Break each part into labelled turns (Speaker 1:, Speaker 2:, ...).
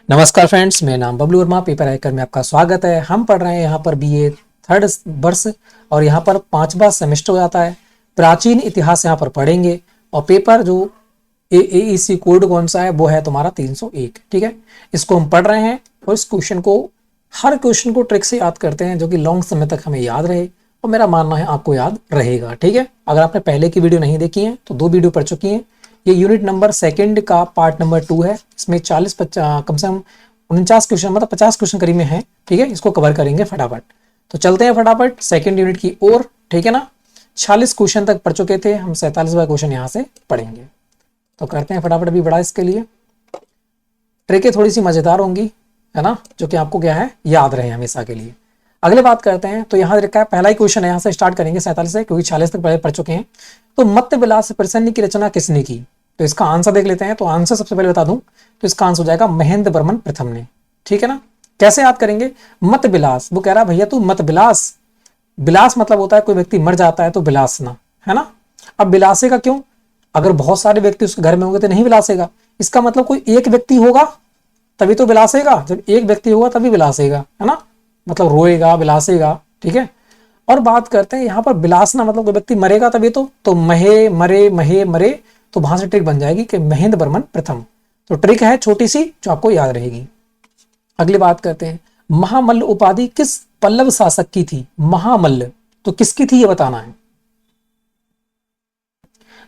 Speaker 1: नमस्कार फ्रेंड्स, मेरा नाम बबलू वर्मा, पेपर हैकर में आपका स्वागत है। हम पढ़ रहे हैं यहाँ पर बीए थर्ड वर्ष और यहाँ पर 5वां सेमेस्टर हो जाता है। प्राचीन इतिहास यहाँ पर पढ़ेंगे और पेपर जो AAEC कोड कौन सा है वो है तुम्हारा 301। ठीक है, इसको हम पढ़ रहे हैं और इस क्वेश्चन को हर क्वेश्चन को ट्रिक से याद करते हैं जो कि लॉन्ग समय तक हमें याद रहे और मेरा मानना है आपको याद रहेगा। ठीक है, अगर आपने पहले की वीडियो नहीं देखी है तो 2 वीडियो पढ़ चुकी हैं। ये यूनिट नंबर सेकंड का पार्ट नंबर 2 है। इसमें 40 कम से कम 49 क्वेश्चन मतलब 50 क्वेश्चन करीब में है। ठीक है, इसको कवर करेंगे फटाफट। तो चलते हैं फटाफट सेकंड यूनिट की ओर। ठीक है ना, 46 क्वेश्चन तक पढ़ चुके थे हम, 47वां क्वेश्चन यहाँ से पढ़ेंगे। तो करते हैं फटाफट। अभी बड़ा इसके लिए ट्रिकें थोड़ी सी मजेदार होंगी, है ना, जो कि आपको क्या है याद रहे हमेशा के लिए। अगले बात करते हैं। तो यहाँ लिखा है, पहला ही क्वेश्चन है, यहाँ से स्टार्ट करेंगे 47 से, क्योंकि 46 तक पहले पढ़ चुके हैं। तो मत्स्य विलास प्रसन्न की रचना किसने की? तो इसका आंसर देख लेते हैं। तो आंसर सबसे पहले बता दूं तो इसका आंसर हो जाएगा महेंद्र वर्मन प्रथम ने। ठीक है ना, कैसे याद करेंगे? मत विलास, वो कह रहा है भैया तू मत विलास। विलास मतलब होता है कोई व्यक्ति मर जाता है तो विलासना, है ना। अब विलासेगा क्यों? अगर बहुत सारे व्यक्ति उसके घर में होंगे तो नहीं विलासेगा। इसका मतलब कोई एक व्यक्ति होगा तभी तो विलासेगा। जब एक व्यक्ति होगा तभी विलासेगा, है ना, मतलब रोएगा, विलासेगा। ठीक है, और बात करते हैं यहाँ पर विलासना मतलब कोई व्यक्ति मरेगा तभी तो महे मरे महे मरे, तो वहां से ट्रिक बन जाएगी कि महेंद्र वर्मन प्रथम। तो ट्रिक है छोटी सी जो आपको याद रहेगी। अगली बात करते हैं, महामल्ल उपाधि किस पल्लव शासक की थी? महामल्ल तो किसकी थी ये बताना है।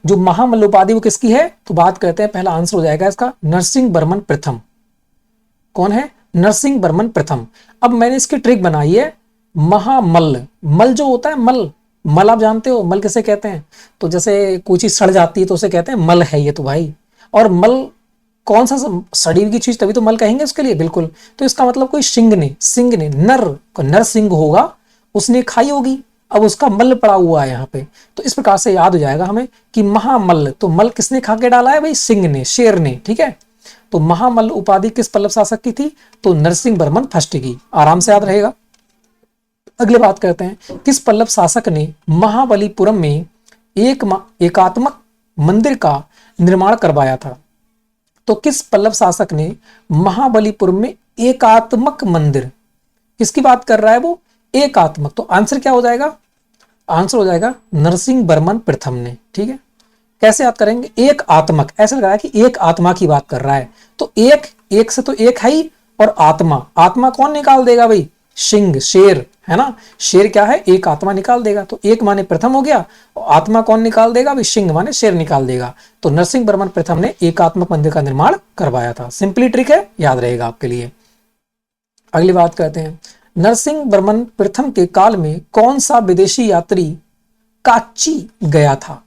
Speaker 1: जो महामल्ल उपाधि वो किसकी है? तो बात करते हैं, पहला आंसर हो जाएगा इसका नरसिंह वर्मन प्रथम। कौन है? नरसिंह वर्मन प्रथम। अब मैंने इसकी ट्रिक बनाई है महामल्ल। मल जो होता है, मल मल आप जानते हो मल किसे कहते हैं? तो जैसे कोई चीज सड़ जाती है तो उसे कहते हैं मल है ये तो भाई। और मल कौन सा सड़ी हुई चीज, तभी तो मल कहेंगे उसके लिए। बिल्कुल, तो इसका मतलब कोई सिंह ने नर सिंह होगा, उसने खाई होगी, अब उसका मल पड़ा हुआ है यहाँ पे। तो इस प्रकार से याद हो जाएगा हमें कि महामल्ल, तो मल किसने खा के डाला है भाई? सिंह ने, शेर ने। ठीक है, तो महामल्ल उपाधि किस पल्लव शासक की थी? तो नरसिंह वर्मन फर्स्ट की। आराम से याद रहेगा। अगले बात करते हैं, किस पल्लव शासक ने महाबलीपुरम में एकात्मक मंदिर का निर्माण करवाया था? तो किस पल्लव शासक ने महाबलीपुरम में एकात्मक मंदिर, किसकी बात कर रहा है वो? एकात्मक। तो आंसर क्या हो जाएगा? आंसर हो जाएगा नरसिंह वर्मन प्रथम ने। ठीक है, कैसे याद करेंगे? एक आत्मक, ऐसा लग रहा है कि एक आत्मा की बात कर रहा है। तो एक से तो एक है ही, और आत्मा कौन निकाल देगा भाई? सिंह, शेर, है ना। शेर क्या है? एक आत्मा निकाल देगा। तो एक माने प्रथम हो गया, और आत्मा कौन निकाल देगा भाई? सिंह माने शेर निकाल देगा। तो नरसिंह वर्मन प्रथम ने एकात्मक मंदिर का निर्माण करवाया था। सिंपली ट्रिक है, याद रहेगा आपके लिए। अगली बात करते हैं, नरसिंह वर्मन प्रथम के काल में कौन सा विदेशी यात्री काची गया था?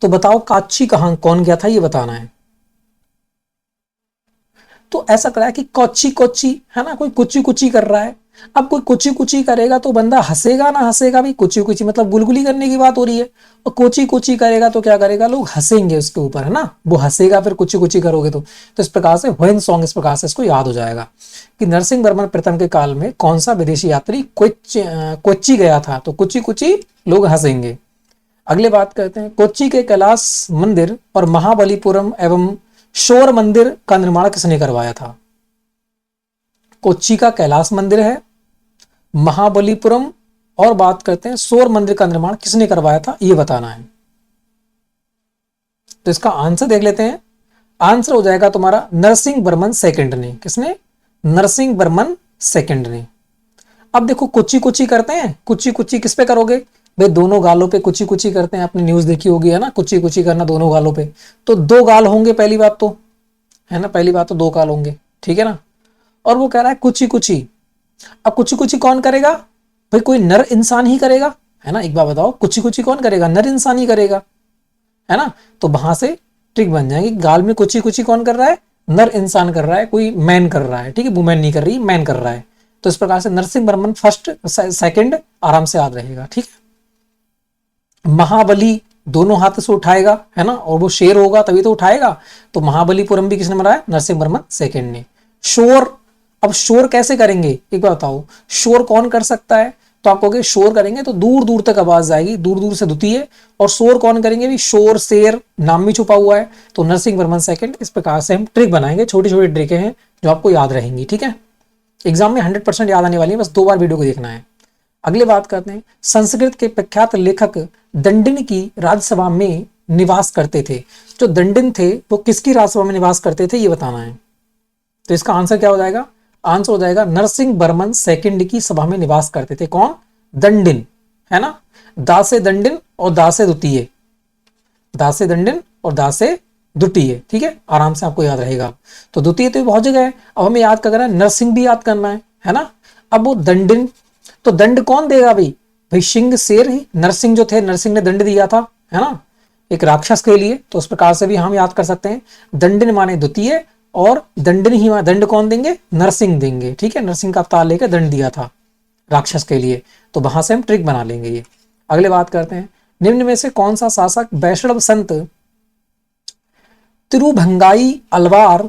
Speaker 1: तो बताओ काची कहां कौन गया था, ये बताना है। तो ऐसा करा है कि कोची कोची, है ना, कोई कुची कुची कर रहा है। अब कोई कुची कुची करेगा तो बंदा हंसेगा ना हंसेगा भी? कुची कुची मतलब गुलगुली करने की बात हो रही है, और कुची कुची करेगा तो क्या करेगा? लोग हंसेंगे उसके ऊपर, है ना, वो हंसेगा फिर कुची कुची करोगे तो इस प्रकार से व्हेन सॉन्ग, इस प्रकार से इसको याद हो जाएगा कि नरसिंह वर्मन प्रथम के काल में कौन सा विदेशी यात्री कोच्चि गया था, तो कुची कुची लोग हंसेंगे। अगले बात करते हैं, कोच्चि के कैलाश मंदिर और महाबलीपुरम एवं शोर मंदिर का निर्माण किसने करवाया था? कोच्चि का कैलाश मंदिर है, महाबलीपुरम, और बात करते हैं शोर मंदिर का निर्माण किसने करवाया था, ये बताना है। तो इसका आंसर देख लेते हैं। आंसर हो जाएगा तुम्हारा नरसिंह वर्मन सेकंड ने। किसने? नरसिंह वर्मन सेकंड ने। अब देखो कुची कुची करते हैं, कुची कुची किस पे करोगे भाई? दोनों गालों पे कुची कुची करते हैं, आपने न्यूज देखी होगी, है ना, कुची कुची करना दोनों गालों पे। तो 2 गाल होंगे पहली बात तो, है ना, पहली बात तो 2 गाल होंगे। ठीक है ना, और वो कह रहा है कुची कुची। अब कुची कुची कौन करेगा भाई? कोई नर इंसान ही करेगा, है ना। एक बार बताओ, कुची कुची कौन करेगा? नर इंसान ही करेगा, है ना। तो वहां से ट्रिक बन जाएगी, गाल में कुची कुची कौन कर रहा है? नर इंसान कर रहा है, कोई मैन कर रहा है। ठीक है, वुमेन नहीं कर रही, मैन कर रहा है। तो इस प्रकार से नरसिंह वर्मन फर्स्ट सेकंड आराम से याद रहेगा। ठीक है, महाबली दोनों हाथ से उठाएगा, है ना, और वो शेर होगा तभी तो उठाएगा। तो महाबलीपुरम भी किसने बनाया? नरसिंह वर्मन सेकंड ने। शोर, अब शोर कैसे करेंगे एक बार बताओ? शोर कौन कर सकता है? तो आप कहोगे शोर करेंगे तो दूर दूर तक आवाज जाएगी, दूर दूर से द्वितीय। और शोर कौन करेंगे भी? शोर, शेर, नाम भी छुपा हुआ है, तो नरसिंह वर्मन सेकंड। इस प्रकार से हम ट्रिक बनाएंगे, छोटी छोटी ट्रिकें हैं जो आपको याद रहेंगी, ठीक है। एग्जाम में 100% याद आने वाली है, बस 2 बार वीडियो को देखना है। अगले बात करते हैं, संस्कृत के प्रख्यात लेखक दंडिन की राज्यसभा में निवास करते थे। जो दंडिन थे वो किसकी राज्यसभा में निवास करते थे, ये बताना है। तो इसका आंसर क्या हो जाएगा, आंसर हो जाएगा नरसिंह वर्मन सेकंड की सभा में निवास करते थे। कौन, दंडिन, है ना। दासे दंडिन और दासे द्वितीय, दासे दंडिन और दासे द्वितीय, ठीक है, आराम से आपको याद रहेगा। तो द्वितीय तो बहुत जगह है, अब हमें याद करना है, नरसिंह भी याद करना है ना। अब वो दंडिन, तो दंड कौन देगा भाई, भाई सिंह शेर ही, नरसिंह जो थे, नरसिंह ने दंड दिया था, है ना, एक राक्षस के लिए। तो उस प्रकार से भी हम याद कर सकते हैं, दंडिन माने द्वितीय, और दंडिन ही माने, दंड कौन देंगे, नरसिंह देंगे, ठीक है। नरसिंह का अवतार लेकर दंड दिया था राक्षस के लिए, तो वहां से हम ट्रिक बना लेंगे ये। अगले बात करते हैं, निम्न में से कौन सा शासक वैष्णव संत तिरुभंगाई अलवार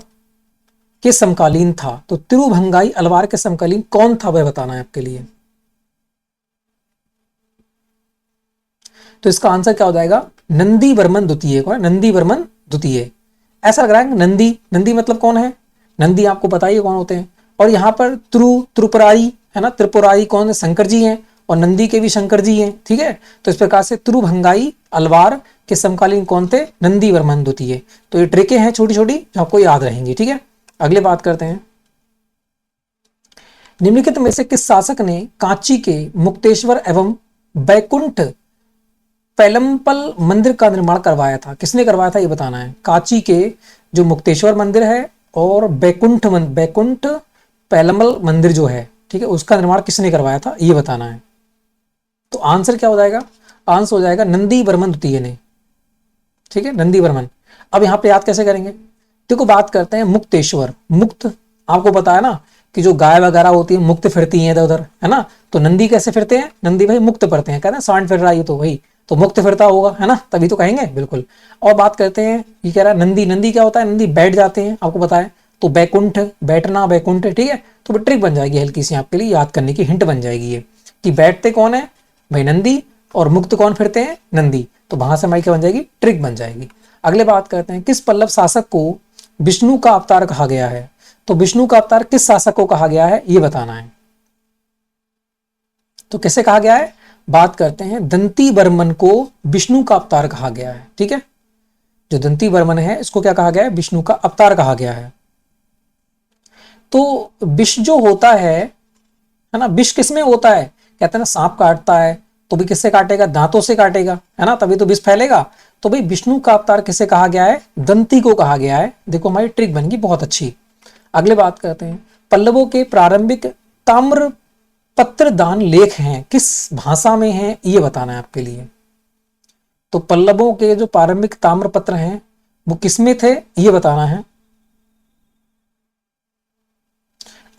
Speaker 1: के समकालीन था। तो तिरुभंगाई अलवार के समकालीन कौन था, वह बताना है आपके लिए। तो इसका आंसर क्या हो जाएगा, नंदी वर्मन द्वितीय को है, नंदी वर्मन द्वितीय। ऐसा लग रहा है नंदी, नंदी मतलब कौन है, नंदी आपको पता ही कौन होते हैं। और यहाँ पर त्रिपुरारी है ना, त्रिपुरारी कौन है, शंकर जी हैं, और नंदी के भी शंकर जी हैं, ठीक है। तो इस प्रकार से तिरुभंगाई अलवार के समकालीन कौन थे, नंदी वर्मन द्वितीय। तो ये ट्रिकें हैं छोटी छोटी जो आपको याद रहेंगी, ठीक है। अगले बात करते हैं, निम्नलिखित में से किस शासक ने कांची के मुक्तेश्वर एवं बैकुंठ पैलम्पल मंदिर का निर्माण करवाया था। किसने करवाया था, ये बताना है। कांची के जो मुक्तेश्वर मंदिर है और बैकुंठ पैलम्बल मंदिर जो है, ठीक है, उसका निर्माण किसने करवाया था, ये बताना है। तो आंसर क्या हो जाएगा, आंसर हो जाएगा नंदी वर्मन द्वितीय ने, ठीक है, नंदी वर्मन। अब यहाँ पे याद कैसे करेंगे, देखो बात करते हैं मुक्तेश्वर, मुक्त आपको पता है ना कि जो गाय वगैरह होती है मुक्त फिरती हैं इधर उधर, है ना। तो नंदी कैसे फिरते हैं, नंदी भाई मुक्त फिरते हैं, कहते हैं सांड फिर रहा है, तो भाई तो मुक्त फिरता होगा, है ना, तभी तो कहेंगे, बिल्कुल। और बात करते हैं, ये कह रहा है नंदी, नंदी क्या होता है, नंदी बैठ जाते हैं, आपको पता है। तो बैकुंठ, बैठना, बैकुंठ, ठीक है। तो ट्रिक बन जाएगी हल्की सी आपके लिए याद करने की, हिंट बन जाएगी ये, कि बैठते कौन है भाई नंदी, और मुक्त कौन फिरते हैं, नंदी। तो वहां से हमारी क्या बन जाएगी, ट्रिक बन जाएगी। अगले बात करते हैं, किस पल्लव शासक को विष्णु का अवतार कहा गया है। तो विष्णु का अवतार किस शासक को कहा गया है, ये बताना है। तो किसे कहा गया है, बात करते हैं दंती वर्मन को विष्णु का अवतार कहा गया है, ठीक है। जो दंती वर्मन है इसको क्या कहा गया है, विष्णु का अवतार कहा गया है। तो विष जो होता है ना, विष किसमें होता है, कहते हैं ना सांप काटता है तो भी किससे काटेगा, दांतों से काटेगा, है ना, तभी तो विष फैलेगा। तो भाई विष्णु का अवतार किसे कहा गया है, दंती को कहा गया है। देखो हमारी ट्रिक बन गई बहुत अच्छी। अगले बात करते हैं, पल्लवों के प्रारंभिक ताम्र पत्र दान लेख हैं किस भाषा में हैं, ये बताना है आपके लिए। तो पल्लवों के जो प्रारंभिक ताम्र पत्र हैं वो किसमें थे, ये बताना है।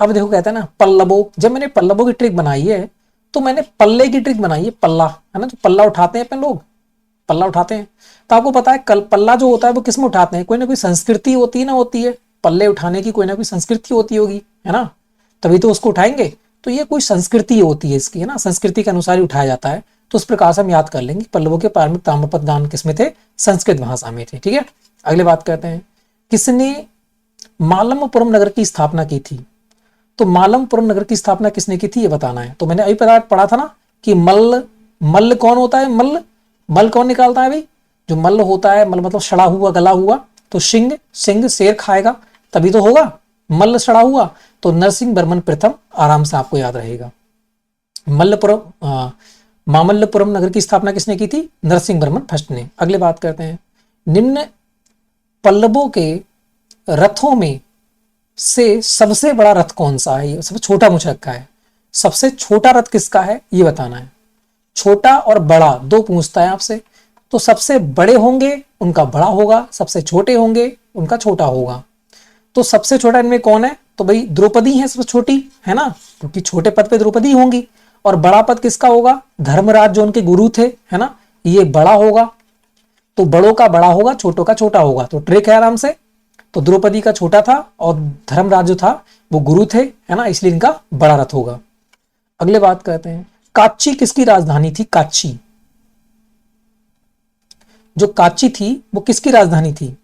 Speaker 1: अब देखो कहते हैं ना पल्लवों, जब मैंने पल्लवों की ट्रिक बनाई है तो मैंने पल्ले की ट्रिक बनाई है, पल्ला, है ना, जो पल्ला उठाते हैं अपन लोग, पल्ला उठाते हैं। तो आपको पता है कल पल्ला जो होता है वो किसमें उठाते हैं, कोई ना कोई संस्कृति होती है ना, होती है पल्ले उठाने की, कोई ना कोई संस्कृति होती होगी, है ना, तभी तो उसको उठाएंगे। तो ये कोई संस्कृति होती है इसकी, है ना, संस्कृति के अनुसार ही उठाया जाता है। तो उस प्रकार से हम याद कर लेंगे पल्लवों के प्रारंभिक ताम्रपत्र दान किसमें थे, संस्कृत भाषा में थे, ठीक है। अगले बात करते हैं, किसने मालमपुरम नगर की स्थापना की थी। तो मालमपुरम नगर की स्थापना किसने की थी, ये बताना है। तो मैंने अभी पढ़ा था ना कि मल्ल, मल्ल कौन होता है, मल्ल, मल कौन निकालता है भाई, जो मल्ल होता है, मल मतलब सड़ा हुआ, गला हुआ। तो सिंह, सिंह शेर खाएगा तभी तो होगा, मल्ल सड़ा हुआ। तो नरसिंह वर्मन प्रथम, आराम से आपको याद रहेगा। मल्लपुरम, मामल्लपुरम नगर की स्थापना किसने की थी, नरसिंह वर्मन फर्स्ट ने। अगले बात करते हैं, निम्न पल्लवों के रथों में से सबसे बड़ा रथ कौन सा है, ये सबसे छोटा मुझे रखा है, सबसे छोटा रथ किसका है, ये बताना है। छोटा और बड़ा दो पूछता है आपसे, तो सबसे बड़े होंगे उनका बड़ा होगा, सबसे छोटे होंगे उनका छोटा होगा। तो सबसे छोटा इनमें कौन है, तो भाई द्रौपदी है सबसे छोटी, है ना, क्योंकि छोटे पद पे द्रौपदी होंगी। और बड़ा पद किसका होगा, धर्मराज जो उनके गुरु थे, है ना, ये बड़ा होगा। तो बड़ों का बड़ा होगा, छोटों का छोटा होगा। तो ट्रिक है आराम से। तो द्रौपदी का छोटा था और धर्मराज जो था वो गुरु थे, है ना, इसलिए इनका बड़ा रथ होगा। अगले बात करते हैं, काची किसकी राजधानी थी, काची, जो काची थी वो किसकी राजधानी थी।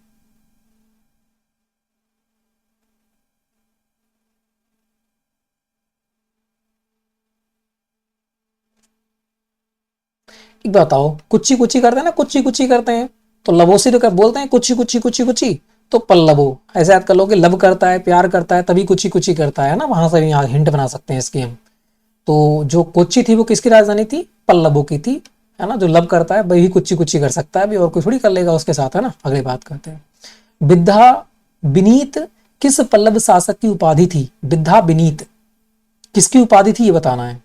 Speaker 1: बताओ, कुच्ची कुच्ची करते हैं ना, कुच्ची कुच्ची करते हैं, तो लबों से तो क्या बोलते हैं, कुच्ची कुच्ची कुच्ची कुच्ची, तो पल्लवो। ऐसे याद कर लो कि लब करता है, प्यार करता है, तभी कुच्ची कुच्ची करता है ना, वहां से भी यहाँ हिंट बना सकते हैं इसकी हम। तो जो कोच्चि थी वो किसकी राजधानी थी, पल्लवों की थी, है ना। जो लब करता है वही कुच्ची कुच्ची कर सकता है, अभी और कोई थोड़ी कर लेगा उसके साथ, है ना। अगली बात करते हैं, विद्या विनीत किस पल्लव शासक की उपाधि थी, विद्या विनीत किसकी उपाधि थी, ये बताना है।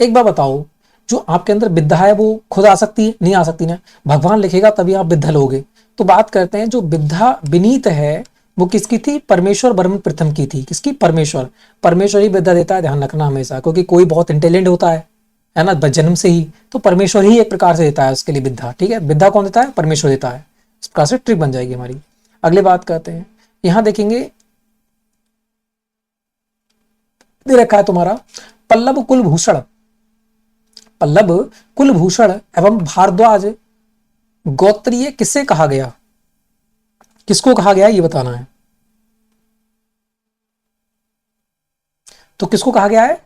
Speaker 1: एक बार बताओ, जो आपके अंदर विद्या है वो खुद आ सकती है, नहीं आ सकती ना, भगवान लिखेगा तभी आप विद्या लोगे। तो बात करते हैं, जो विद्या विनीत है वो किसकी थी, परमेश्वर बर्मन प्रथम की थी। किसकी, परमेश्वर। परमेश्वर ही विद्या देता है, ध्यान रखना हमेशा, क्योंकि कोई बहुत इंटेलिजेंट होता है ना, जन्म से ही, तो परमेश्वर ही एक प्रकार से देता है उसके लिए विद्या, ठीक है। विद्या कौन देता है, परमेश्वर देता है। इस प्रकार से ट्रिक बन जाएगी हमारी। अगले बात करते हैं, यहां देखेंगे दे रखा है तुम्हारा, पल्लव कुलभूषण, पल्लव कुलभूषण एवं भारद्वाज गोत्रीय किसे कहा गया, किसको कहा गया ये बताना है। तो किसको कहा गया है,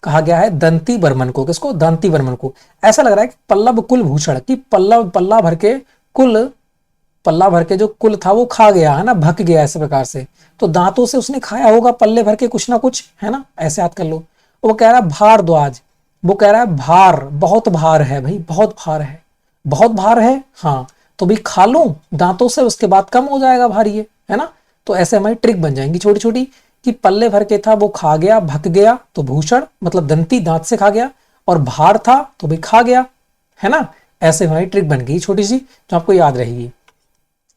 Speaker 1: कहा गया है दंती बर्मन को। किसको, दंती बर्मन को। ऐसा लग रहा है कि पल्लव कुलभूषण की पल्लव, पल्ला भर के कुल, पल्ला भर के जो कुल था वो खा गया, है ना, भक गया ऐसे प्रकार से। तो दांतों से उसने खाया होगा पल्ले भर के कुछ ना कुछ, है ना, ऐसे याद कर लो। वो कह रहा है भारद्वाज, वो कह रहा है भार, बहुत भार है भाई, बहुत भार है, बहुत भार है, हाँ। तो भाई खा लूं दांतों से, उसके बाद कम हो जाएगा भार ये, है ना। तो ऐसे हमारी ट्रिक बन जाएंगी छोटी छोटी, कि पल्ले भर के था वो खा गया, भक गया, तो भूषण मतलब दंती, दांत से खा गया, और भार था तो भाई खा गया, है ना। ऐसे हमारी ट्रिक बन गई छोटी सी, जो आपको याद रहेगी।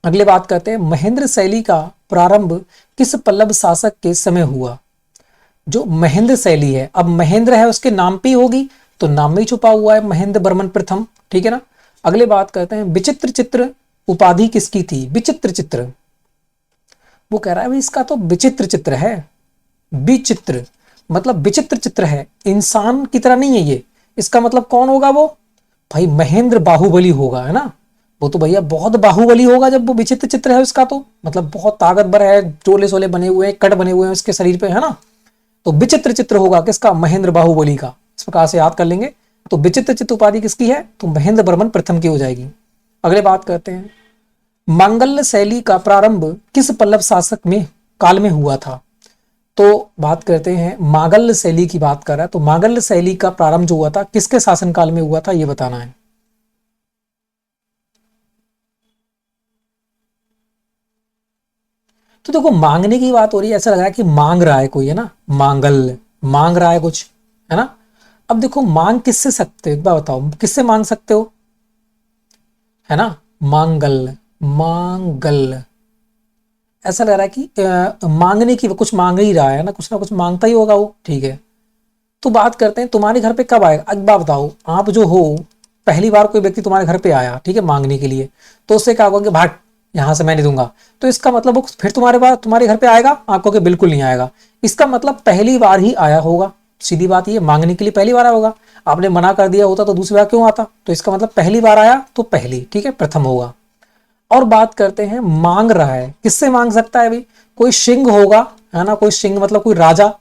Speaker 1: अगले बात करते हैं, महेंद्र शैली का प्रारंभ किस पल्लव शासक के समय हुआ। जो महेंद्र शैली है, अब महेंद्र है उसके नाम पे ही होगी, तो नाम में ही छुपा हुआ है महेंद्र बर्मन प्रथम, ठीक है ना। अगले बात करते हैं, विचित्र चित्र उपाधि किसकी थी, विचित्र चित्र। वो कह रहा है भाई इसका तो विचित्र चित्र है, विचित्र मतलब विचित्र चित्र है, इंसान की तरह नहीं है ये। इसका मतलब कौन होगा वो, भाई महेंद्र बाहुबली होगा, है ना। वो तो भैया बहुत बाहुबली होगा जब वो विचित्र चित्र है उसका, तो मतलब बहुत ताकतवर है, चोले सोले बने हुए हैं, कट बने हुए हैं उसके शरीर पे, है ना। तो विचित्र चित्र होगा किसका, महेंद्र बाहुबली का। इस प्रकार से याद कर लेंगे। तो विचित्र चित्र उपाधि किसकी है, तो महेंद्र बर्मन प्रथम की हो जाएगी। अगले बात करते हैं, मांगल्य शैली का प्रारंभ किस पल्लव शासक में काल में हुआ था। तो बात करते हैं, मांगल्य शैली की बात कर रहा है, तो मांगल्य शैली का प्रारंभ जो हुआ था किसके शासन काल में हुआ था, ये बताना है। तो देखो मांगने की बात हो रही है, ऐसा लग रहा है कि मांग रहा है कोई, है ना, मांगल्य मांग रहा है कुछ, है ना। अब देखो मांग किससे सकते हो, एक बार बताओ किससे मांग सकते हो, है ना, मांगल्य, मांगल्य। ऐसा लग रहा है कि मांगने की, कुछ मांग ही रहा है ना, कुछ ना कुछ मांगता ही होगा वो, ठीक है। तो बात करते हैं, तुम्हारे घर पे कब आएगा, एक बात बताओ, आप जो हो पहली बार कोई व्यक्ति तुम्हारे घर पे आया, ठीक है, मांगने के लिए, तो उससे क्या होगा कि भाग यहां से, मैं नहीं दूंगा। तो इसका मतलब वो फिर तुम्हारे पास, तुम्हारे घर पे आएगा, आपको कि बिल्कुल नहीं आएगा। इसका मतलब पहली बार ही आया होगा, सीधी बात ये, मांगने के लिए पहली बार आया होगा। आपने मना कर दिया होता तो दूसरी बार क्यों आता, तो इसका मतलब पहली बार आया तो पहली, ठीक है, प्रथम होगा। और बात करते हैं, मांग रहा है, किससे मांग सकता है भाई, कोई सिंह होगा, है ना, कोई सिंह मतलब कोई राजा,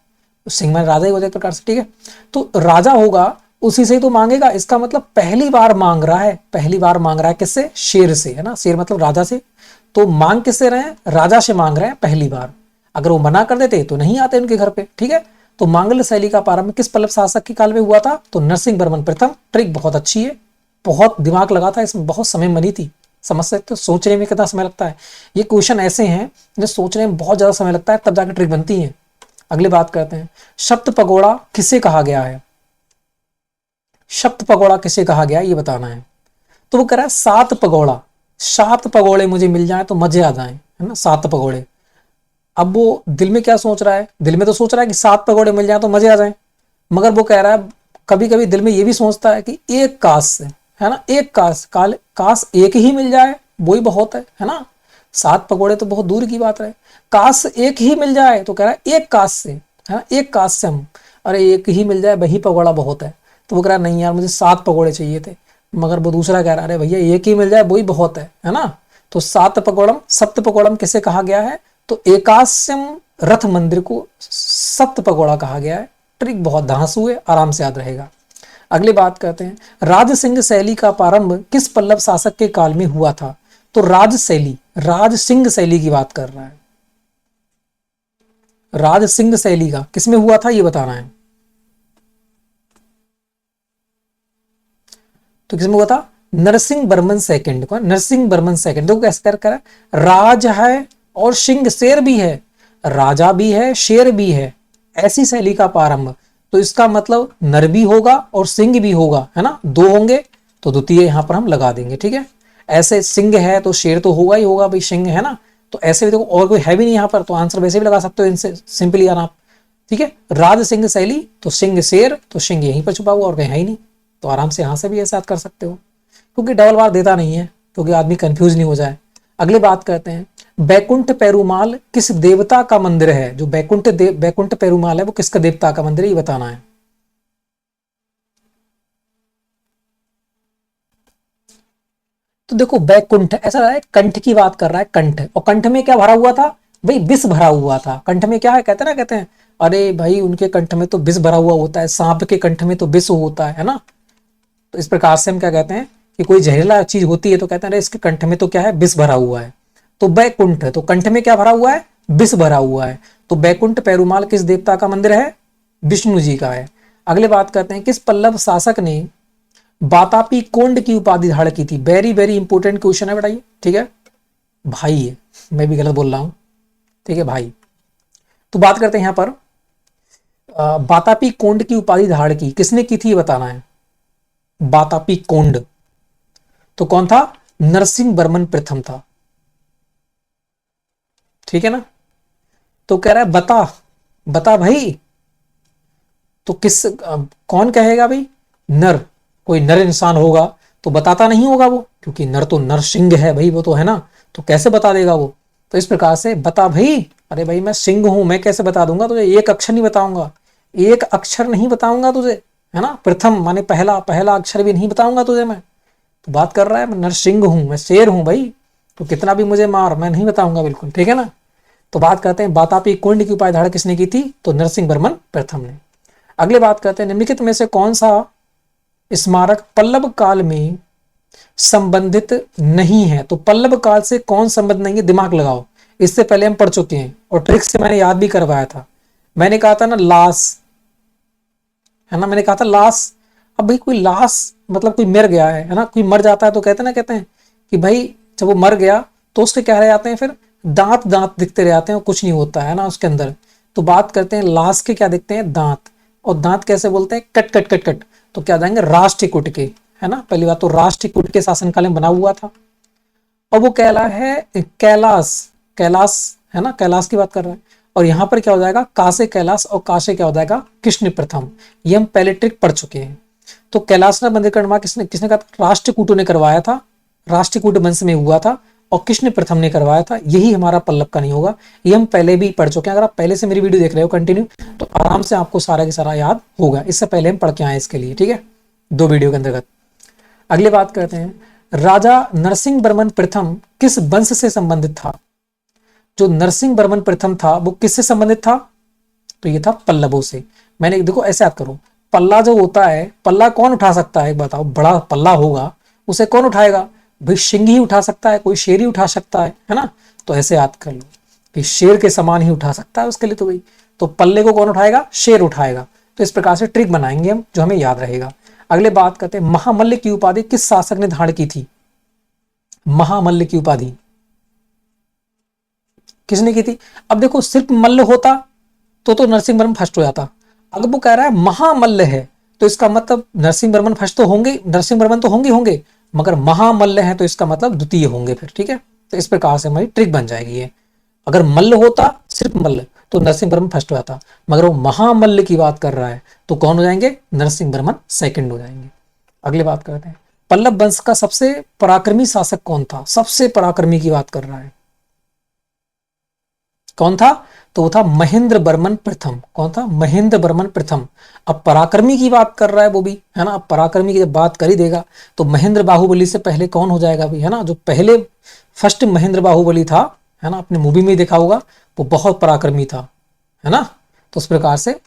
Speaker 1: सिंह में राजा ही हो जाए एक प्रकार से, ठीक है। तो राजा होगा, उसी से ही तो मांगेगा। इसका मतलब पहली बार मांग रहा है, पहली बार मांग रहा है किससे, शेर से, है ना, शेर मतलब राजा से। तो मांग किससे रहे हैं, राजा से मांग रहे हैं पहली बार। अगर वो मना कर देते तो नहीं आते उनके घर पे, ठीक है। तो मांगल्य शैली का प्रारंभ किस पल्लव शासक के काल में हुआ था, तो नरसिंह वर्मन प्रथम। ट्रिक बहुत अच्छी है, बहुत दिमाग लगा था इसमें, बहुत समय बनी थी, समझ सकते हो, सोचने में कितना समय लगता है। ये क्वेश्चन ऐसे हैं जो सोचने में बहुत ज्यादा समय लगता है, तब जाकर ट्रिक बनती है। अगली बात करते हैं, सप्त पगोड़ा किसे कहा गया है, सप्त पगोड़ा किसे कहा गया है ये बताना है। तो वो कह रहा है सात पगोड़ा, सात पगोड़े मुझे मिल जाए तो मजे आ जाए, है ना, सात पगोड़े। अब वो दिल में क्या सोच रहा है, दिल में तो सोच रहा है कि सात पगोड़े मिल जाए तो मजे आ जाए, मगर वो कह रहा है कभी कभी दिल में ये भी सोचता है कि एक काश से, है ना, एक काश, काश एक ही मिल जाए वही बहुत है ना। सात पकौड़े तो बहुत दूर की बात है, काश एक ही मिल जाए, तो कह रहा है एक काश से, है ना, एक काश से हम, अरे एक ही मिल जाए वही पकौड़ा बहुत है। तो वो कह रहा है नहीं यार मुझे सात पकौड़े चाहिए थे, मगर वो दूसरा कह रहा है अरे भैया एक ही मिल जाए वही बहुत है ना। तो सात पकौड़म, सप्त पकौड़म किसे कहा गया है, तो एकास्यम रथ मंदिर को सप्त पकौड़ा कहा गया है। ट्रिक बहुत धांसू है, आराम से याद रहेगा। अगली बात करते हैं, राजसिंह शैली का प्रारंभ किस पल्लव शासक के काल में हुआ था? तो राजसिंह शैली की बात कर रहा है। राजसिंह शैली का किसमें हुआ था ये बताना है। तो किसमें हुआ था? नरसिंह वर्मन सेकंड को, नरसिंह वर्मन सेकंड। देखो कैसे कर कर राज है और सिंह शेर भी है, राजा भी है शेर भी है, ऐसी शैली का प्रारंभ। तो इसका मतलब नर भी होगा और सिंह भी होगा, है ना, दो होंगे तो द्वितीय यहां पर हम लगा देंगे, ठीक है। ऐसे सिंह है तो शेर तो होगा ही होगा भाई, सिंह है ना, तो ऐसे भी देखो और कोई है भी नहीं यहाँ पर, तो आंसर वैसे भी लगा सकते हो इनसे सिंपली यार आप, ठीक है। राज सिंह शैली तो सिंह शेर, तो सिंह यहीं पर छुपा हुआ और कहीं है ही नहीं, तो आराम से यहां से भी ऐसा कर सकते हो, क्योंकि डबल बार देता नहीं है, क्योंकि आदमी कंफ्यूज नहीं हो जाए। अगली बात करते हैं, बैकुंठ पेरुमाल किस देवता का मंदिर है? जो बैकुंठ पेरुमाल है वो किसका देवता का मंदिर है ये बताना है। तो देखो बैकुंठ ऐसा है, कंठ की बात कर रहा है, कंठ, और कंठ में क्या भरा हुआ था भाई? विष भरा हुआ था। कंठ में क्या है, कहते हैं ना, कहते हैं अरे भाई उनके कंठ में तो विष भरा हुआ होता है, सांप के कंठ में तो विष होता है ना। तो इस प्रकार से हम क्या कहते हैं कि कोई जहरीला चीज होती है तो कहते हैं अरे इसके कंठ में तो क्या है, विष भरा हुआ है। तो बैकुंठ, तो कंठ में क्या भरा हुआ है? विष भरा हुआ है। तो बैकुंठ पेरुमाल किस देवता का मंदिर है? विष्णु जी का है। अगले बात करते हैं, किस पल्लव शासक ने वातापी कोंड की उपाधि धारण की थी? वेरी वेरी इंपोर्टेंट क्वेश्चन है बताइए, ठीक है। भाई है, मैं भी गलत बोल रहा हूं, ठीक है भाई। तो बात करते हैं यहां पर वातापी कोंड की उपाधि धारण की किसने की थी ये बताना है। वातापी कोंड तो कौन था? नरसिंह वर्मन प्रथम था, ठीक है ना। तो कह रहा है बता बता भाई, तो कौन कहेगा भाई? नर, कोई नर इंसान होगा तो बताता नहीं होगा वो, क्योंकि नर तो नरसिंह है भाई, वो तो है ना, तो कैसे बता देगा वो। तो इस प्रकार से बता भाई, अरे भाई मैं सिंह हूं, मैं कैसे बता दूंगा तुझे, एक अक्षर नहीं बताऊंगा, एक अक्षर नहीं बताऊंगा तुझे, है ना। प्रथम माने पहला, पहला अक्षर भी नहीं बताऊंगा तुझे मैं। तो बात कर रहा है मैं नरसिंह हूं, मैं शेर हूं भाई, तो कितना भी मुझे मार, मैं नहीं बताऊंगा बिल्कुल, ठीक है ना। तो बात करते हैं वातापी कोंड की उपाधि धारण किसने की थी? तो नरसिंह वर्मन प्रथम ने। अगले बात करते हैं, निम्नलिखित में से कौन सा स्मारक पल्लव काल में संबंधित नहीं है? तो पल्लव काल से कौन संबंध नहीं है, दिमाग लगाओ, इससे पहले हम पढ़ चुके हैं और ट्रिक से मैंने याद भी करवाया था। मैंने कहा था ना लाश, है ना, मैंने कहा था लाश। अब भाई कोई लाश मतलब कोई मर गया है ना, कोई मर जाता है तो कहते हैं कि भाई जब वो मर गया तो उसके क्या रह जाते हैं, फिर दांत दांत दिखते रह जाते हैं और कुछ नहीं होता है ना उसके अंदर। तो बात करते हैं लाश के क्या दिखते हैं? दांत, और दांत कैसे बोलते हैं? Cut cut cut cut. तो क्या जाएंगे? राष्ट्रकूट के, है ना। पहली बात तो राष्ट्रकूट के शासनकाल में बना हुआ था, और वो कहला है कैलाश, कैलाश है ना, कैलाश की बात कर रहे हैं। और यहाँ पर क्या हो जाएगा? कासे कैलाश, और कासे क्या हो जाएगा? कृष्ण प्रथम। ये हम पहले ट्रिक पढ़ चुके हैं। तो कैलाश मंदिर का निर्माण किसने किसने कहा? राष्ट्रकूटों ने करवाया था, राष्ट्रकूट वंश में हुआ था, और कृष्ण प्रथम ने करवाया था। यही हमारा पल्लव का नहीं होगा, ये हम पहले भी पढ़ चुके हैं। अगर आप पहले से मेरी वीडियो देख रहे हो कंटिन्यू, तो आराम से आपको सारा का सारा याद होगा, इससे पहले हम पढ़ के आए इसके लिए, ठीक है, दो वीडियो के अंतर्गत। अगले बात करते हैं, राजा नरसिंह वर्मन प्रथम किस वंश से संबंधित था? जो नरसिंह वर्मन प्रथम था वो किससे संबंधित था? तो ये था पल्लवों से। मैंने देखो ऐसे याद करो, पल्ला जो होता है, पल्ला कौन उठा सकता है? एक बताओ, बड़ा पल्ला होगा उसे कौन उठाएगा? भाई सिंह ही उठा सकता है, कोई शेर ही उठा सकता है ना। तो ऐसे याद कर लो कि शेर के समान ही उठा सकता है उसके लिए, तो भाई तो पल्ले को कौन उठाएगा? शेर उठाएगा। तो इस प्रकार से ट्रिक बनाएंगे हम जो हमें याद रहेगा। अगले बात करते हैं, महामल्ल की उपाधि किस शासक ने धारण की थी? महामल्ल की उपाधि किसने की थी? अब देखो सिर्फ मल्ल होता तो नरसिंह वर्मन फर्स्ट हो जाता। अगर वो कह रहा है महामल्ल है तो इसका मतलब नरसिंह वर्मन फर्स्ट तो होंगे, नरसिंह वर्मन तो होंगे, मगर महामल्ल है तो इसका मतलब द्वितीय होंगे फिर, ठीक है। तो इस प्रकार से हमारी ट्रिक बन जाएगी ये। अगर मल्ल होता, सिर्फ मल्ल, तो नरसिंह वर्मन फर्स्ट हो जाता, मगर वो महामल्ल की बात कर रहा है तो कौन हो जाएंगे? नरसिंह वर्मन सेकंड हो जाएंगे। अगले बात करते हैं, पल्लव वंश का सबसे पराक्रमी शासक कौन था? सबसे पराक्रमी की बात कर रहा है, कौन था? तो वो था महेंद्र वर्मन प्रथम। कौन था? महेंद्र वर्मन प्रथम। अब पराक्रमी की बात कर रहा है वो भी, है ना। अब पराक्रमी की जब बात कर ही देगा तो महेंद्र बाहुबली से पहले कौन हो जाएगा भी, है ना। जो पहले फर्स्ट महेंद्र बाहुबली था, है ना, अपने मूवी में देखा होगा, वो बहुत पराक्रमी था, है ना। तो उस प्रकार से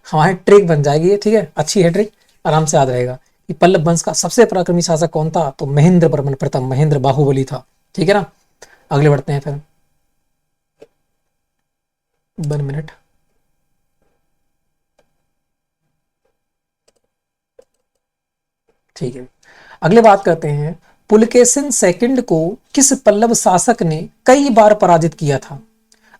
Speaker 1: हमारी ट्रिक बन जाएगी, ठीक है, अच्छी है ट्रिक। आराम से याद रहेगा कि पल्लव वंश का सबसे पराक्रमी शासक कौन था, तो महेंद्र वर्मन प्रथम, महेंद्र बाहुबली था। ठीक है ना, अगले बढ़ते हैं फिर। 1 मिनट। ठीक है, अगले बात करते हैं, पुलकेशिन सेकंड को किस पल्लव शासक ने कई बार पराजित किया था।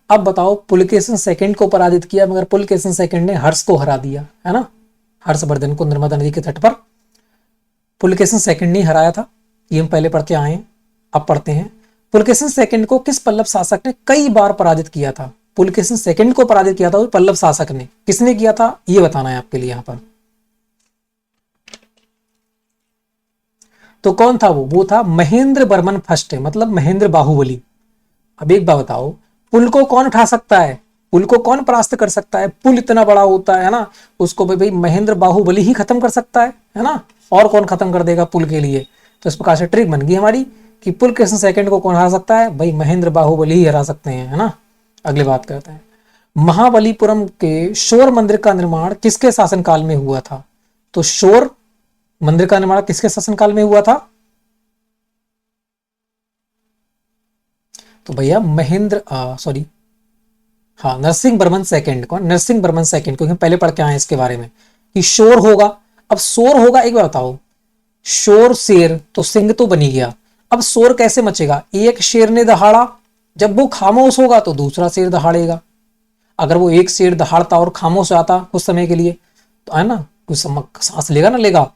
Speaker 1: अब बताओ, पुलकेशिन सेकंड को पराजित किया, मगर पुलकेशिन सेकंड ने हर्ष को हरा दिया, है ना, हर्षवर्धन को नर्मदा नदी के तट पर पुलकेशिन सेकंड ने हराया था। ये हम पहले पढ़ के आए हैं, अब पढ़ते हैं। पुलकेशिन सेकंड को किस पल्लव शासक ने कई बार पराजित किया था। पुलकेशिन सेकंड को पराजित किया था वो पल्लव शासक ने, किसने किया था ये बताना है आपके लिए यहाँ पर। तो कौन था वो था महेंद्र वर्मन फर्स्ट, मतलब महेंद्र बाहुबली। अब एक बात बताओ, पुल को कौन उठा सकता है, पुल को कौन परास्त कर सकता है, पुल इतना बड़ा होता है ना, उसको भाई महेंद्र बाहुबली ही खत्म कर सकता है ना, और कौन खत्म कर देगा पुल के लिए। तो इस प्रकार से ट्रिक बन गई हमारी कि पुलकेशिन सेकंड को कौन हरा सकता है, भाई महेंद्र बाहुबली ही हरा सकते हैं, है ना। अगली बात करते हैं, महाबलीपुरम के शोर मंदिर का निर्माण किसके शासनकाल में हुआ था। तो शोर मंदिर का निर्माण किसके शासनकाल में हुआ था, तो भैया महेंद्र सॉरी हाँ नरसिंह वर्मन सेकंड। कौन, नरसिंह वर्मन सेकंड, क्योंकि हम पहले पढ़ के आए इसके बारे में कि शोर होगा। अब शोर होगा, एक बार बताओ, शोर शेर तो सिंह तो बनी गया, अब शोर कैसे मचेगा, एक शेर ने दहाड़ा, जब वो खामोश होगा तो दूसरा शेर दहाड़ेगा। अगर वो एक शेर दहाड़ता और खामोश आता कुछ समय के लिए, तो है ना, कुछ समय सांस लेगा ना लेगा,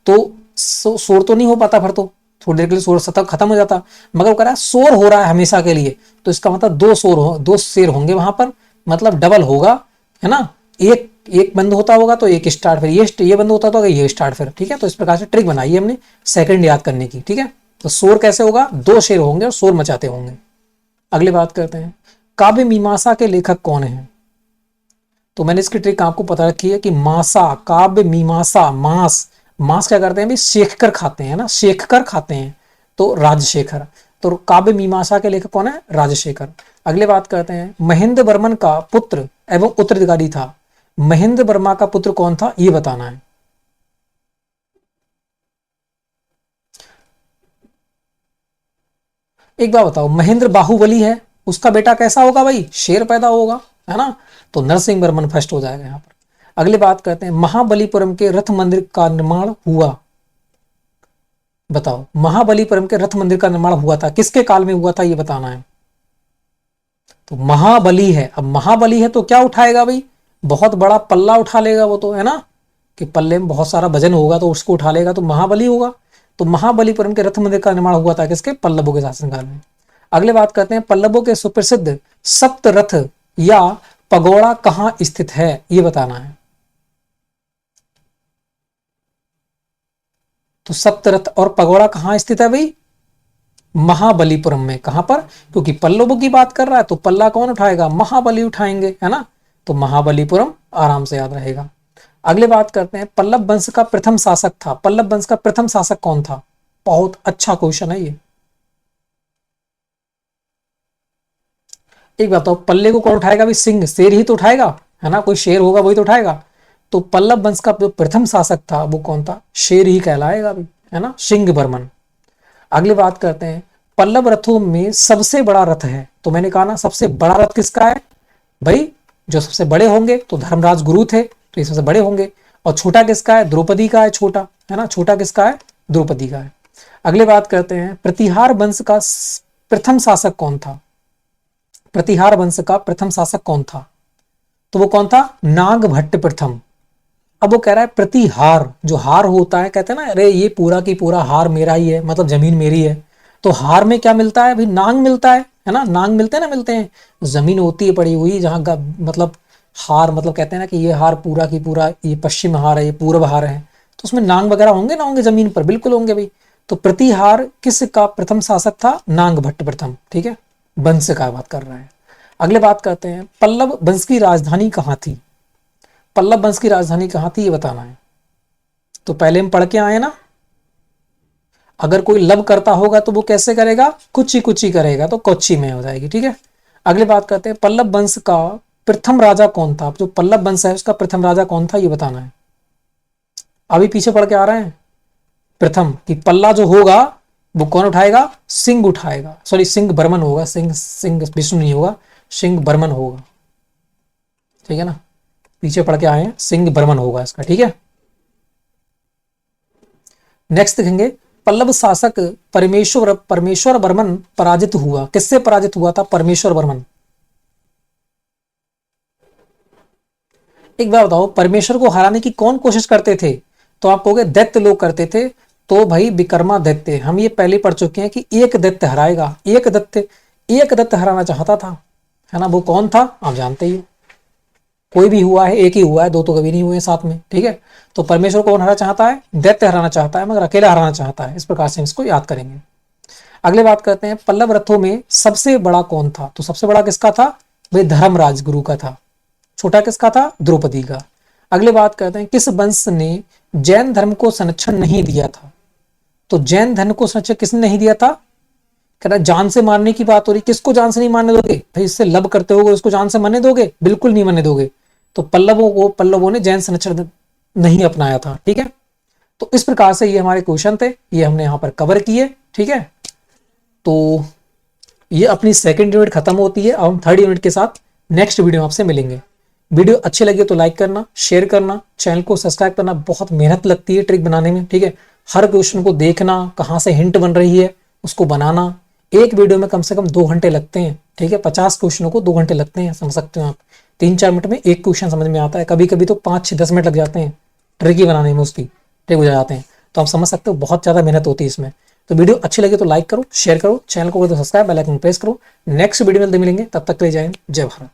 Speaker 1: तो शोर तो नहीं हो पाता, फिर तो थोड़ी देर के लिए शोर सतत खत्म हो जाता। मगर वो कह रहा है शोर हो रहा है हमेशा के लिए, तो इसका मतलब दो शेर होंगे वहां पर, मतलब डबल होगा, है ना। एक एक बंद होता होगा तो एक स्टार्ट, फिर ये बंद होता तो ये स्टार्ट फिर। ठीक है, तो इस प्रकार से ट्रिक बनाई है हमने सेकंड याद करने की। ठीक है, तो शोर कैसे होगा, दो शेर होंगे और शोर मचाते होंगे। अगली बात करते हैं, काव्य मीमांसा के लेखक कौन है। तो मैंने इसकी ट्रिक आपको पता रखी है कि मासा, काव्य मीमांसा, मांस, मांस क्या करते हैं भाई, सेक कर खाते हैं ना, सेक कर खाते हैं, तो राजशेखर। तो काव्य मीमांसा के लेखक कौन है, राजशेखर। अगले बात करते हैं, महेंद्र वर्मन का पुत्र एवं उत्तराधिकारी था, महेंद्र वर्मा का पुत्र कौन था ये बताना है। एक बात बताओ, महेंद्र बाहुबली है, उसका बेटा कैसा होगा भाई, शेर पैदा होगा, है ना। तो नरसिंह वर्मन फर्स्ट हो जाएगा यहाँ पर। अगली बात करते हैं, महाबलीपुरम के रथ मंदिर का निर्माण हुआ, बताओ महाबलीपुरम के रथ मंदिर का निर्माण हुआ था किसके काल में हुआ था ये बताना है। तो महाबली है, अब महाबली है तो क्या उठाएगा भाई, बहुत बड़ा पल्ला उठा लेगा वो तो, है ना, कि पल्ले में बहुत सारा वजन होगा तो उसको उठा लेगा, तो महाबली होगा। तो महाबलीपुरम के रथ मंदिर का निर्माण हुआ था किसके, पल्लवों के शासनकाल में। अगले बात करते हैं, पल्लवों के सुप्रसिद्ध सप्त रथ या पगोड़ा कहाँ स्थित है ये बताना है। तो सप्तरथ और पगोड़ा कहाँ स्थित है भाई, महाबलीपुरम में। कहां पर, क्योंकि पल्लवों की बात कर रहा है तो पल्ला कौन उठाएगा, महाबली उठाएंगे, है ना। तो महाबलीपुरम आराम से याद रहेगा। अगले बात करते हैं, पल्लव वंश का प्रथम शासक था, पल्लव वंश का प्रथम शासक कौन था। बहुत अच्छा क्वेश्चन है ये। एक बात, तो पल्ले को कौन उठाएगा भाई, सिंह, शेर ही तो उठाएगा, है ना, कोई शेर होगा वही तो उठाएगा। तो पल्लव वंश का जो प्रथम शासक था वो कौन था, शेर ही कहलाएगा भाई, है ना, सिंह वर्मन। अगली बात करते हैं, पल्लव रथों में सबसे बड़ा रथ है, तो मैंने कहा ना सबसे बड़ा रथ किसका है भाई, जो सबसे बड़े होंगे तो धर्मराज गुरु थे, तो ये सबसे बड़े होंगे। और छोटा किसका है, द्रौपदी का है, छोटा, है ना, छोटा किसका है, द्रौपदी का है। अगले बात करते हैं, प्रतिहार वंश का प्रथम शासक कौन था, प्रतिहार वंश का प्रथम शासक कौन था। तो वो कौन था, नागभट्ट प्रथम। अब वो कह रहा है प्रतिहार, जो हार होता है, कहते हैं ना अरे ये पूरा की पूरा हार मेरा ही है, मतलब जमीन मेरी है। तो हार में क्या मिलता है भाई, नांग मिलता है ना, नांग मिलते हैं ना, मिलते हैं, जमीन होती है पड़ी हुई जहां मतलब हार, मतलब कहते हैं ना कि ये हार पूरा की पूरा, ये पश्चिम हार है, ये पूर्व हार है, तो उसमें नांग वगैरह होंगे ना, होंगे जमीन पर, बिल्कुल होंगे भाई। तो प्रतिहार किसका प्रथम शासक था, नांग भट्ट प्रथम। ठीक है, वंश का बात कर रहा है। अगले बात करते हैं, पल्लव वंश की राजधानी कहाँ थी, पल्लव वंश की राजधानी कहाँ थी ये बताना है। तो पहले हम पढ़ के आए ना, अगर कोई लब करता होगा तो वो कैसे करेगा, कुची कुची करेगा, तो कोच्चि में हो जाएगी। ठीक है, अगले बात करते हैं, पल्लव वंश का प्रथम राजा कौन था, जो पल्लव वंश है उसका प्रथम राजा कौन था ये बताना है। अभी पीछे पढ़ के आ रहे हैं प्रथम कि पल्ला जो होगा वो कौन उठाएगा, सिंह उठाएगा, सॉरी सिंह बर्मन होगा, सिंह सिंह विष्णु नहीं होगा, सिंह बर्मन होगा, ठीक है ना, पीछे पढ़ के आए हैं, सिंह बर्मन होगा इसका, ठीक है। नेक्स्ट देखेंगे पल्लव शासक परमेश्वर वर्मन पराजित हुआ, किससे पराजित हुआ था परमेश्वर वर्मन। एक बार बताओ परमेश्वर को हराने की कौन कोशिश करते थे, तो आप कहोगे दैत्य लोग करते थे, तो भाई विक्रमादित्य, हम ये पहले पढ़ चुके हैं कि एक दैत्य हराएगा, एक दैत्य हराना चाहता था, है ना, वो कौन था आप जानते ही हो, कोई भी हुआ है एक ही हुआ है, दो तो कभी नहीं हुए साथ में, ठीक है। तो परमेश्वर कौन हराना चाहता है, दैत्य हराना चाहता है, मगर अकेला हराना चाहता है, इस प्रकार से हम इसको याद करेंगे। अगले बात करते हैं पल्लव रथों में सबसे बड़ा कौन था, तो सबसे बड़ा किसका था भाई, धर्मराज गुरु का था, छोटा किसका था, द्रौपदी का। अगले बात करते हैं किस वंश ने जैन धर्म को संरक्षण नहीं दिया था, तो जैन धर्म को संरक्षण किसने नहीं दिया था, कह रहा जान से मारने की बात हो रही, किसको जान से नहीं मारने दोगे भाई, इससे लब करते होगे उसको जान से मारने दोगे, बिल्कुल नहीं मारने दोगे। तो पल्लवों ने जैन संरक्षण नहीं अपनाया था, ठीक है। तो इस प्रकार से ये हमारे क्वेश्चन थे, ये हमने यहाँ पर कवर किए, ठीक है। तो ये अपनी सेकंड यूनिट खत्म होती है, अब हम थर्ड यूनिट के साथ नेक्स्ट वीडियो में आपसे मिलेंगे। वीडियो अच्छी लगे तो लाइक करना, शेयर करना, चैनल को सब्सक्राइब करना, बहुत मेहनत लगती है ट्रिक बनाने में, ठीक है। हर क्वेश्चन को देखना, कहाँ से हिंट बन रही है उसको बनाना, एक वीडियो में कम से कम 2 घंटे लगते हैं, ठीक है। 50 क्वेश्चनों को 2 घंटे लगते हैं, समझ सकते हो आप। 3-4 मिनट में एक क्वेश्चन समझ में आता है, कभी कभी तो 5-6-10 मिनट लग जाते हैं ट्रिकी बनाने में, उसकी ट्रिक हो जाते हैं। तो आप समझ सकते हो बहुत ज़्यादा मेहनत होती है इसमें। तो वीडियो अच्छी लगे तो लाइक करो, शेयर करो, चैनल को तो सब्सक्राइब, बेल आइकन प्रेस करो। नेक्स्ट वीडियो में मिलेंगे, तब तक के लिए जय हिंद, जय भारत।